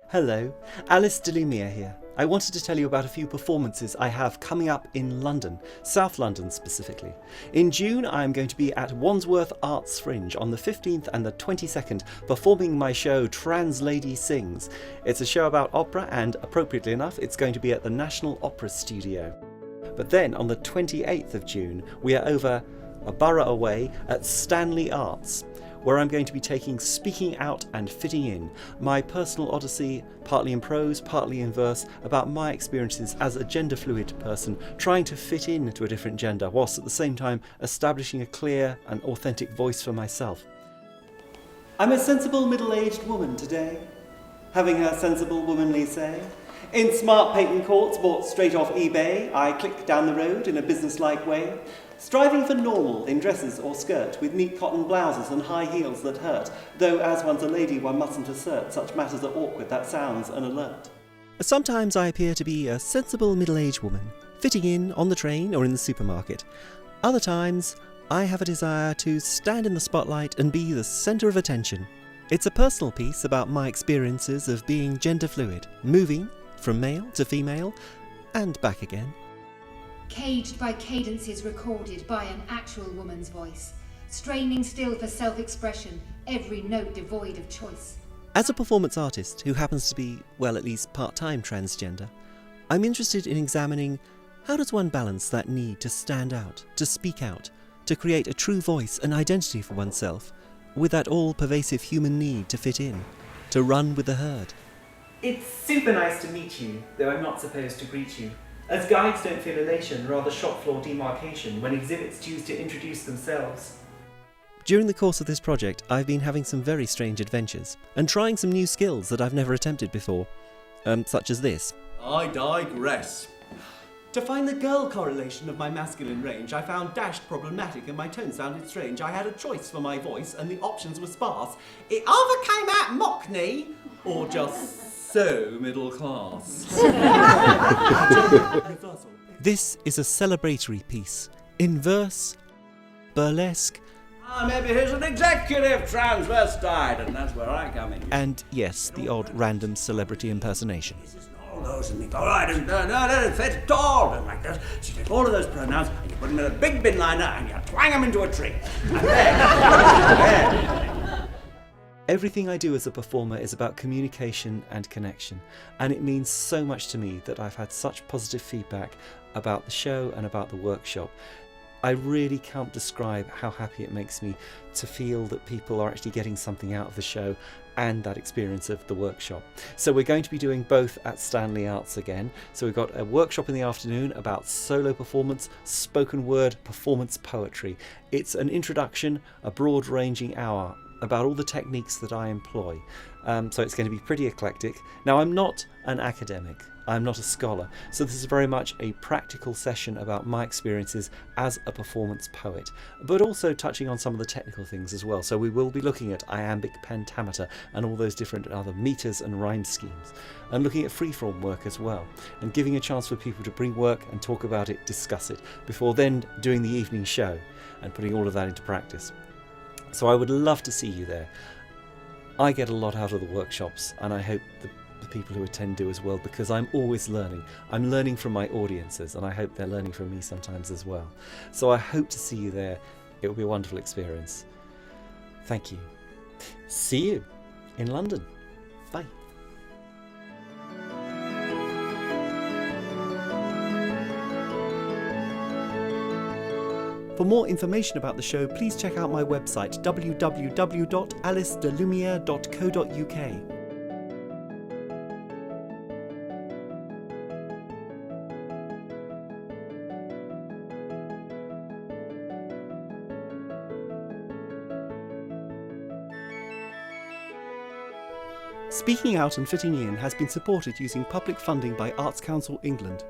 Hello, Alice de Lumiere here. I wanted to tell you about a few performances I have coming up in London, South London specifically. In June I am going to be at Wandsworth Arts Fringe on the 15th and the 22nd performing my show Trans Lady Sings. It's a show about opera and, appropriately enough, it's going to be at the National Opera Studio. But then on the 28th of June we are over a borough away at Stanley Arts, where I'm going to be taking Speaking Out and Fitting In, my personal odyssey, partly in prose, partly in verse, about my experiences as a gender-fluid person trying to fit in to a different gender, whilst at the same time establishing a clear and authentic voice for myself. I'm a sensible middle-aged woman today, having her sensible womanly say. In smart patent courts bought straight off eBay, I click down the road in a business-like way, striving for normal in dresses or skirt, with neat cotton blouses and high heels that hurt, though as one's a lady one mustn't assert such matters are awkward, that sounds an alert. Sometimes I appear to be a sensible middle-aged woman, fitting in on the train or in the supermarket. Other times I have a desire to stand in the spotlight and be the centre of attention. It's a personal piece about my experiences of being gender-fluid, moving from male to female and back again. Caged by cadences recorded by an actual woman's voice, straining still for self-expression, every note devoid of choice. As a performance artist who happens to be, well, at least part-time transgender, I'm interested in examining how does one balance that need to stand out, to speak out, to create a true voice and identity for oneself, with that all-pervasive human need to fit in, to run with the herd. It's super nice to meet you, though I'm not supposed to greet you. As guides don't feel elation, rather shop floor demarcation, when exhibits choose to introduce themselves. During the course of this project, I've been having some very strange adventures, and trying some new skills that I've never attempted before, such as this. I digress. To find the girl correlation of my masculine range, I found dashed problematic and my tone sounded strange. I had a choice for my voice and the options were sparse. It either came out mockney or just so middle class. This is a celebratory piece, in verse, burlesque, Maybe he's an executive transvestite, and that's where I come in. and yes, the odd random celebrity impersonation. All those and all right, and no, fit at all, and like this. So you take all of those pronouns and you put them in a big bin liner and you twang them into a tree. And then, Everything I do as a performer is about communication and connection, and it means so much to me that I've had such positive feedback about the show and about the workshop. I really can't describe how happy it makes me to feel that people are actually getting something out of the show and that experience of the workshop. So we're going to be doing both at Stanley Arts again. So we've got a workshop in the afternoon about solo performance, spoken word, performance poetry. It's an introduction, a broad-ranging hour about all the techniques that I employ. So it's going to be pretty eclectic. Now, I'm not an academic. I'm not a scholar, so this is very much a practical session about my experiences as a performance poet, but also touching on some of the technical things as well. So we will be looking at iambic pentameter and all those different other meters and rhyme schemes, and looking at freeform work as well, and giving a chance for people to bring work and talk about it, discuss it, before then doing the evening show and putting all of that into practice. So I would love to see you there. I get a lot out of the workshops, and I hope the people who attend do as well, because I'm always learning. I'm learning from my audiences, and I hope they're learning from me sometimes as well. So I hope to see you there. It will be a wonderful experience. Thank you. See you in London. Bye. For more information about the show, please check out my website www.alicedelumiere.co.uk. Speaking Out and Fitting In has been supported using public funding by Arts Council England.